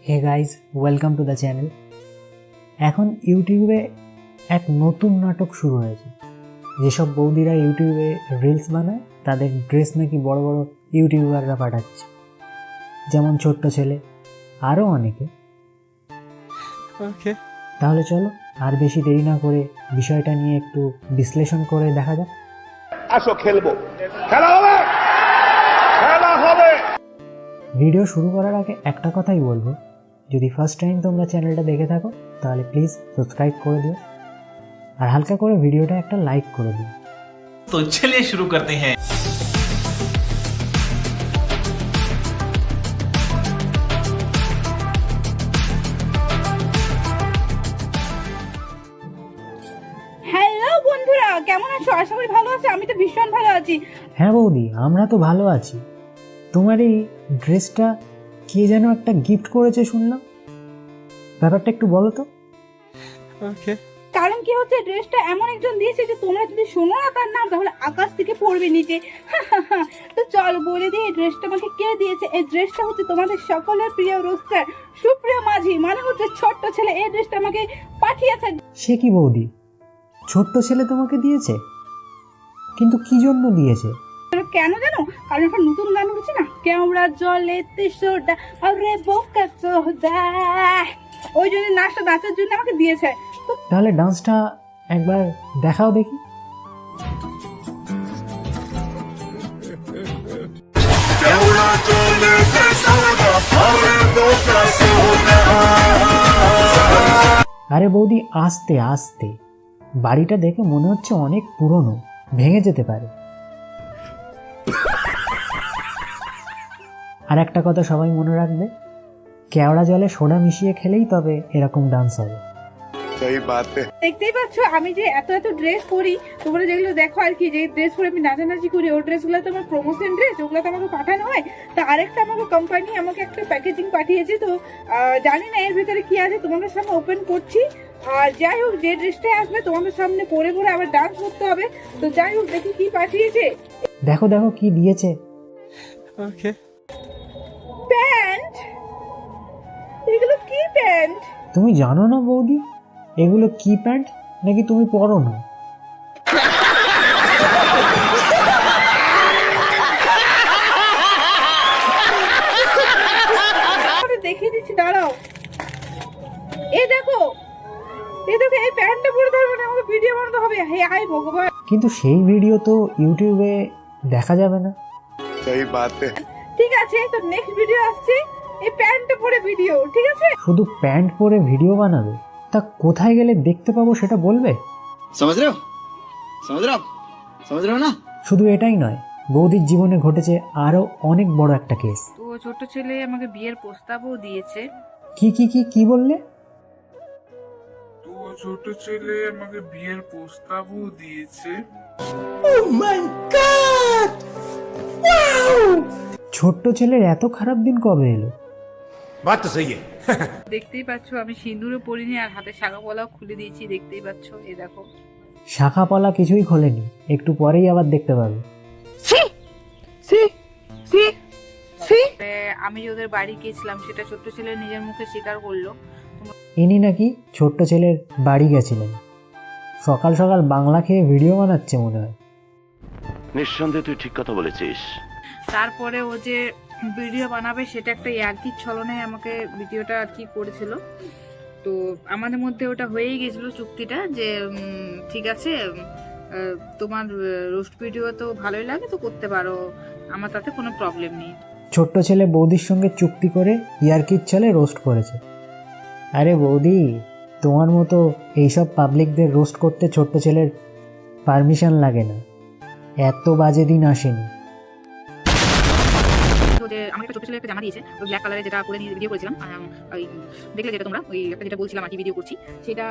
Hey guys, welcome to the channel. এখন ইউটিউবে এক নতুন নাটক শুরু হয়েছে। যেসব বৌদিরা ইউটিউবে রিলস বানায় তাদের ড্রেস নাকি বড় বড় ইউটিউবাররা পাঠাচ্ছে, যেমন ছোট্ট ছেলে, আরও অনেকে। তাহলে চলো আর বেশি দেরি না করে বিষয়টা নিয়ে একটু বিশ্লেষণ করে দেখা যাক। আসো খেলবো, খেলা হবে, খেলা হবে। ভিডিও শুরু করার আগে একটা কথাই বলবো, যদি ফার্স্ট টাইম তোমরা চ্যানেলটা দেখে থাকো তাহলে প্লিজ সাবস্ক্রাইব করে দিও, আর হালকা করে ভিডিওটা একটা লাইক করে দিও। তো চলিए शुरू करते हैं। হ্যালো বন্ধুরা, কেমন আছো? আশা করি ভালো আছো। আমি তো ভীষণ ভালো আছি। হ্যাঁ বৌদি, আমরা তো ভালো আছি। তোমার এই ড্রেসটা কে যেন একটা গিফট করেছে শুনলাম, ব্যাপারটা একটু বলো তো। কারণ কি হচ্ছে, ড্রেসটা এমন একজন দিয়েছে যে তোমরা যদি শোনো না তার নাম তাহলে আকাশ থেকে পড়বে নিচে। তো চলো বলে দিই, এই ড্রেসটা আমাকে কে দিয়েছে। এই ড্রেসটা হচ্ছে তোমাদের সকলের প্রিয় রোস্টার সুপ্রিয়া মাঝি, মানে হচ্ছে ছোট্ট ছেলে। এই ড্রেসটা আমাকে পাঠিয়েছে। সে কি বৌদি, ছোট্ট ছেলে তোমাকে দিয়েছে? কিন্তু কি জন্য দিয়েছে? কেন জানো? কারণ একটা নতুন গান উঠেছে না, কেমরা জলে তেসোটা আরে বোকা চোদা, ওই জন্য নাচার জন্য আমাকে দিয়েছে। তাহলে ডান্সটা একবার দেখাও দেখি। আরে বৌদি, আস্তে আস্তে, বাড়িটা দেখে মনে হচ্ছে অনেক পুরনো, ভেঙে যেতে পারে। আর একটা কথা সবাই মনে রাখবে, কেওড়া জলে সোডা মিশিয়ে খেলেই তবে এরকম ডান্স হবে। দেখতেই পাচ্ছ আমি যে এত এত ড্রেস পরি, তোমরা যেগুলো দেখো আর কি, যে ড্রেস পরে আমি নাচানাচি করি, ওই ড্রেসগুলো তো আমার প্রমোশন ড্রেস, ওগুলো তো আমাকে পাঠানো হয়। তা আরেকটা আমাকে কোম্পানি আমাকে একটা প্যাকেজিং পাঠিয়েছে, তো জানি না এর ভিতরে কি আছে, তোমাদের সামনে ওপেন করছি। আর যাই হোক, যে ড্রেসটা আসবে তোমাদের সামনে পরে পরে আবার ডান্স করতে হবে। তো যাই হোক, দেখি কি পাঠিয়েছে। দেখো দেখো কি দিয়েছে। প্যান্ট? এগুলো কি প্যান্ট? তুমি জানো না বৌদি এগুলো কি প্যান্ট, নাকি তুমি পরো না? দেখিয়ে দিচ্ছি, দাঁড়াও। এই দেখো, এই দেখো, এই প্যান্টটা পরে তার মানে আমাকে ভিডিও বানাতে হবে। হে হাই ভগবান! কিন্তু সেই ভিডিও তো ইউটিউবে দেখা যাবে না। ঠিক আছে, তো নেক্সট ভিডিও আসছে এই প্যান্টটা পরে ভিডিও, ঠিক আছে? শুধু প্যান্ট পরে ভিডিও বানাবে? তা কোথায় গেলে দেখতে পাবো সেটা বলবে? समझ रहे हो समझ रहे हो ना? শুধু এটাই নয়, বৌদির জীবনে ঘটেছে আরো অনেক বড় একটা কেস। তো ছোট ছেলে আমাকে বিয়ের প্রস্তাবও দিয়েছে। কি কি কি কি বললে? তো ছোট ছেলে আমাকে বিয়ের প্রস্তাবও দিয়েছে। ছোট্ট ছেলের এত খারাপ দিন কবে এলো? দেখতেই পাচ্ছ আমি সিঁদুরও পরিনি, আর হাতে শাখা পলাও খুলে দিয়েছি, দেখতেই পাচ্ছ। এই দেখো, শাখা পলা কিছুই খোলেনি, একটু পরেই আবার দেখতে পাবে। আমি যে ওদের বাড়ি গিয়েছিলাম সেটা ছোট্ট ছেলে নিজের মুখে স্বীকার করলো। ইনি নাকি ছোট্ট ছেলের বাড়ি গেছিলেন, সকাল সকাল বাংলা খেয়ে ভিডিও বানাচ্ছে মনে হয়। নিঃসন্দেহে তুই ঠিক কথা বলেছিস। তারপরে ও যে ভিডিও বানাবে সেটা একটা ইয়ার্কির ছলনায় আমাকে ভিডিওটা আর কি করেছিল। তো আমাদের মধ্যে ওটা হয়েই গেছিল চুক্তিটা, যে ঠিক আছে, তোমার রোস্ট ভিডিও তো ভালোই লাগে, তো করতে পারো, আমার তাতে কোনো প্রবলেম নেই। ছোট্ট ছেলে বৌদির সঙ্গে চুক্তি করে ইয়ার্কির ছলে রোস্ট করেছে। আরে বৌদি, তোমার মতো এইসব পাবলিকদের রোস্ট করতে ছোট্ট ছেলের পারমিশন লাগে না, এত বাজে দিন আসেনি। যে আমার একটা ছোট ছেলে একটা জামা দিয়েছে, ওই ব্ল্যাক কালারে, যেটা পরে নিয়ে ভিডিও করেছিলাম। ওই দেখলে যেটা তোমরা, ওই একটা যেটা বলছিলাম আর কি, ভিডিও করছি, সেটা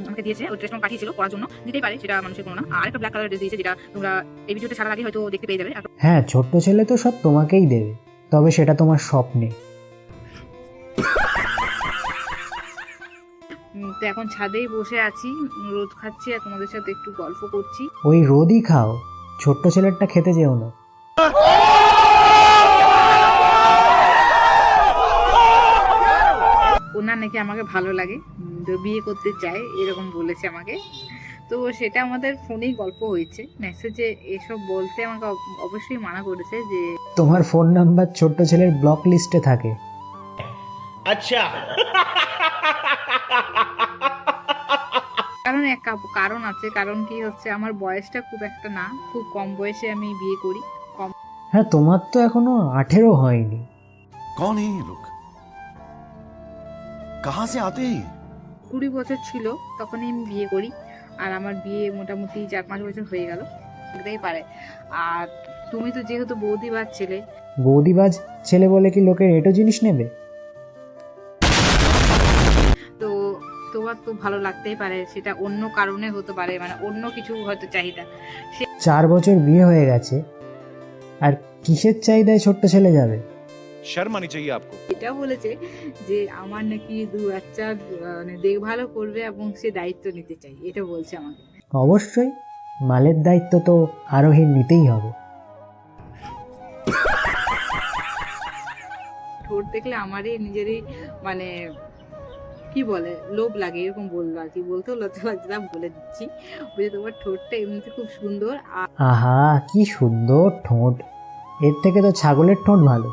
আমাকে দিয়েছে। ওই ড্রেসটা পাঠিয়েছিল পরার জন্য, দিতেই পারে, সেটা মানুষের কোনো না। আর একটা ব্ল্যাক কালারের ড্রেস দিয়েছে, যেটা তোমরা এই ভিডিওটা ছাড়ার আগে হয়তো দেখতে পেয়ে যাবে। হ্যাঁ, ছোট্ট ছেলে তো সব তোমাকেই দেবে, তবে সেটা তোমার স্বপ্নে। তো এখন ছাদেই বসে আছি, রোদ খাচ্ছি আর তোমাদের সাথে একটু গল্প করছি। ওই রোদই খাও, ছোট্ট ছেলেরটা খেতে যেও না। নাকি আমাকে ভালো লাগে, তো বিয়ে করতে চায় এরকম বলেছে আমাকে। তো সেটা আমাদের ফোনেই গল্প হয়েছে, মেসেজে এসব বলতে আমাকে অবশ্যই মানা করেছে যে তোমার ফোন নাম্বার ছোট্ট ছেলের ব্লক লিস্টে থাকে। কারণ কারণ আছে, কারণ কি হচ্ছে আমার বয়সটা খুব একটা না, খুব কম বয়সে আমি বিয়ে করি। হ্যাঁ, তোমার তো এখনো 18 হয়নি। कौन है ये लोग? कहाँ से आते हैं? 20 বছর ছিল তখনই আমি বিয়ে করি, আর আমার বিয়ে মোটামুটি 4-5 বছর হয়ে গেল, দেখতেই পারে। আর তুমি তো যেহেতু বৌদিবার ছেলে, বৌদিবাজ ছেলে বলে কি লোকের এটো জিনিস নেবে? তো তোমার তো ভালো লাগতেই পারে, সেটা অন্য কারণে হতে পারে, মানে অন্য কিছু হয়তো চাহিদা। 4 বছর বিয়ে হয়ে গেছে, আর কিসের চাহিদায় ছোট্ট ছেলে যাবে? शर्म आनी चाहिए आपको। এটা বলেছে যে আমার নাকি 2 বাচ্চা মানে দেখভালও করবে এবং সে দায়িত্ব নিতে চাই, এটা বলছে আমাকে। অবশ্যই, মালের দায়িত্ব তো আরোহীর নিতেই হবে। ঠোঁট দেখলে আমারই নিজেরই মানে কি বলে লোভ লাগে, এরকম বললো আর কি, বলতেও লজ্জা লাগছে না, বলে দিচ্ছি। বুঝে তোমার ঠোঁটটা এমনিতে খুব সুন্দর। আর আহা, কি সুন্দর ঠোঁট! এর থেকে তো ছাগলের ঠোঁট ভালো।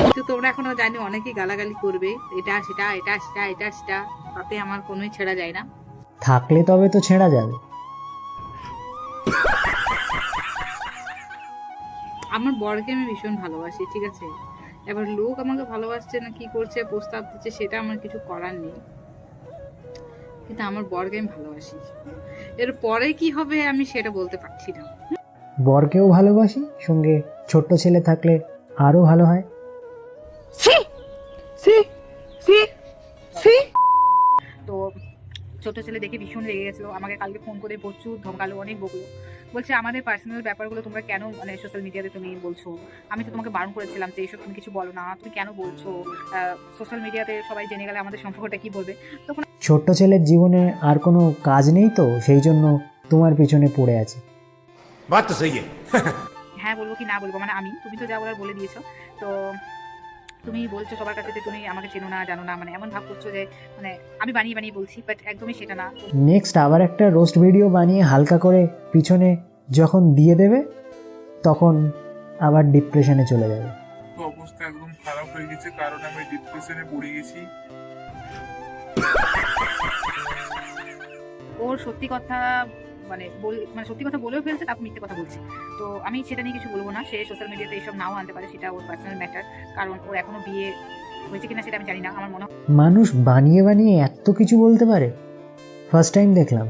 কিন্তু তোমরা এখনো জানি অনেকেই গালাগালি করবে, এটা সেটা এটা সেটা এটা সেটা, তাতে আমার কোনোই ছেড়া যায় না। থাকলে তবে তো ছেঁড়া যাবে। আমার বরকে আমি ভীষণ ভালোবাসি, ঠিক আছে? এবার লোক আমাকে ভালোবাসছে না কি করছে, প্রস্তাব দিচ্ছে, সেটা আমার কিছু করার নেই, কিন্তু আমার বরকে আমি ভালোবাসি। এর পরে কি হবে আমি সেটা বলতে পারছি না। বরকেও ভালোবাসি, সঙ্গে ছোট্ট ছেলে থাকলে আরো ভালো হয়। তো ছোট ছেলে দেখে ভীষণ রেগে গেছিলো, আমাকে কালকে ফোন করে প্রচুর ধমকালো, অনেক বকলো, বলছে আমাদের পার্সোনাল ব্যাপারগুলো তোমরা কেন মানে সোশ্যাল মিডিয়াতে তুমি বলছো, আমি তো তোমাকে বারণ করেছিলাম যে এইসব তুমি কিছু বলো না, তুমি কেন বলছো, সোশ্যাল মিডিয়াতে সবাই জেনে গেলে আমাদের সম্পর্কটা কি বলবে। তখন ছোট্ট ছেলের জীবনে আর কোনো কাজ নেই, তো সেই জন্য তোমার পিছনে পড়ে আছে। बात तो सही है। হ্যাঁ বলবো কি না বলবো, মানে তুমি তো যা বলার বলে দিয়েছো। তো তুমি বলছো সবার কাছে যে তুমি আমাকে চেনো না জানো না, মানে এমন ভাব করছো যে মানে আমি বানিয়ে বানিয়ে বলছি, বাট একদমই সেটা না। নেক্সট আবার একটা রোস্ট ভিডিও বানিয়ে হালকা করে পিছনে যখন দিয়ে দেবে, তখন আবার ডিপ্রেশনে চলে যাবে। তো অবস্থা একদম খারাপ হয়ে গেছে, কারণ আমি ডিপ্রেশনে পড়ে গেছি। ওর সত্যি কথা মানে সত্যি কথা বলেও ফেলছে, তারপর মিথ্যে কথা বলছে। তো আমি সেটা নিয়ে কিছু বলবো না, সে সোশ্যাল মিডিয়াতে এইসব নাও আনতে পারে, সেটা ওর পার্সোনাল ম্যাটার, কারণ ওর এখনো বিয়ে হয়েছে কিনা সেটা আমি জানি না। আমার মনে হয় মানুষ বানিয়ে বানিয়ে এত কিছু বলতে পারে, ফার্স্ট টাইম দেখলাম।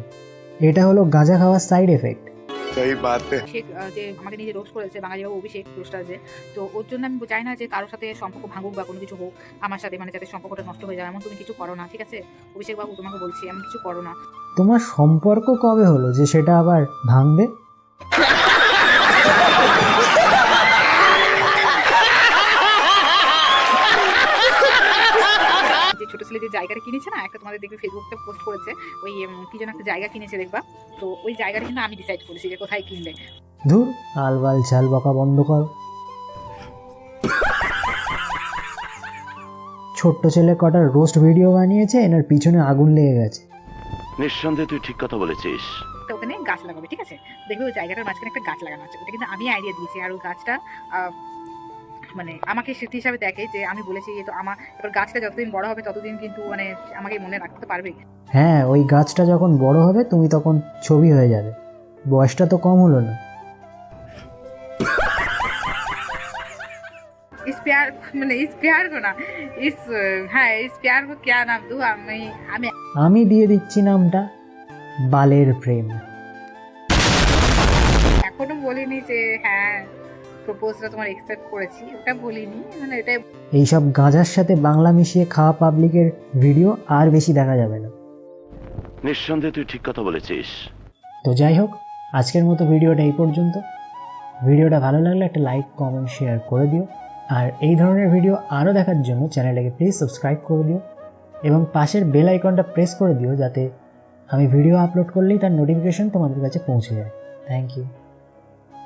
এটা হলো গাঁজা খাওয়ার সাইড এফেক্ট। सही बात है। সে যে আমাকে নিজে রোস্ট করেছে, বাঙালি বাবু অভিষেক রোস্টার যে, তো ওর জন্য আমি চাই না যে কারোর সাথে সম্পর্ক ভাঙুক বা কোনো কিছু হোক আমার সাথে, মানে যাতে সম্পর্কটা নষ্ট হয়ে যায়, এমন তুমি কিছু করো না, ঠিক আছে অভিষেক বাবু, তোমাকে বলছি এমন কিছু করো না। তোমার সম্পর্ক কবে হলো যে সেটা আবার ভাঙবে? যে ছোট ছেলে যে জায়গাটা কিনেছে না, একটা তোমাদের দেখবে ফেসবুকে পোস্ট করেছে, ওই কি যেন একটা জায়গা কিনেছে দেখবা, তো ওই জায়গাটা কিন্তু আমি ডিসাইড করেছি যে কোথায় কিনবে। ধুর, আলবাল চাল বকা বন্ধ করো। ছোট্ট ছেলে কটা রোস্ট ভিডিও বানিয়েছে, এনার পিছনে আগুন লেগে গেছে। নিঃসন্দেহে তুই ঠিক কথা বলেছিস। তো ওখানে গাছ লাগাবে, ঠিক আছে? দেখবে ওই জায়গাটার মাঝখানে একটা গাছ লাগানো আছে, ওটা কিন্তু আমি আইডিয়া দিয়েছি। আর ওই গাছটা মানে আমাকে স্মৃতি হিসাবে দেখে যে আমি বলেছি, তো আমার এবার গাছটা যতদিন বড় হবে ততদিন কিন্তু মানে আমাকে মনে রাখতে পারবে। হ্যাঁ, ওই গাছটা যখন বড় হবে তুমি তখন ছবি হয়ে যাবে। বয়সটা তো কম হলো না। इस प्यार মানে इस प्यार को ना इस হ্যাঁ इस प्यार को क्या नाम दूं, আমি আমি দিয়ে দিচ্ছি নামটা বালের প্রেম। এখনো বলিনি যে হ্যাঁ প্রপোজটা তোমার অ্যাকসেপ্ট করেছি, ওটা বলিনি, মানে এটাই। এইসব গাঁজার সাথে বাংলা মিশিয়ে খাওয়া পাবলিকের ভিডিও আর বেশি দেখা যাবে না। নিঃসন্দেহে তুই ঠিক কথা বলেছিস। তো যাই হোক, আজকের মতো ভিডিওটা এই পর্যন্ত। ভিডিওটা ভালো লাগলে একটা লাইক কমেন্ট শেয়ার করে দিও, আর এই ধরনের ভিডিও আরও দেখার জন্য চ্যানেলটাকে প্লিজ সাবস্ক্রাইব করে দিও এবং পাশের বেল আইকনটা প্রেস করে দিও, যাতে আমি ভিডিও আপলোড করলেই তার নোটিফিকেশন তোমাদের কাছে পৌঁছে যায়। Thank you.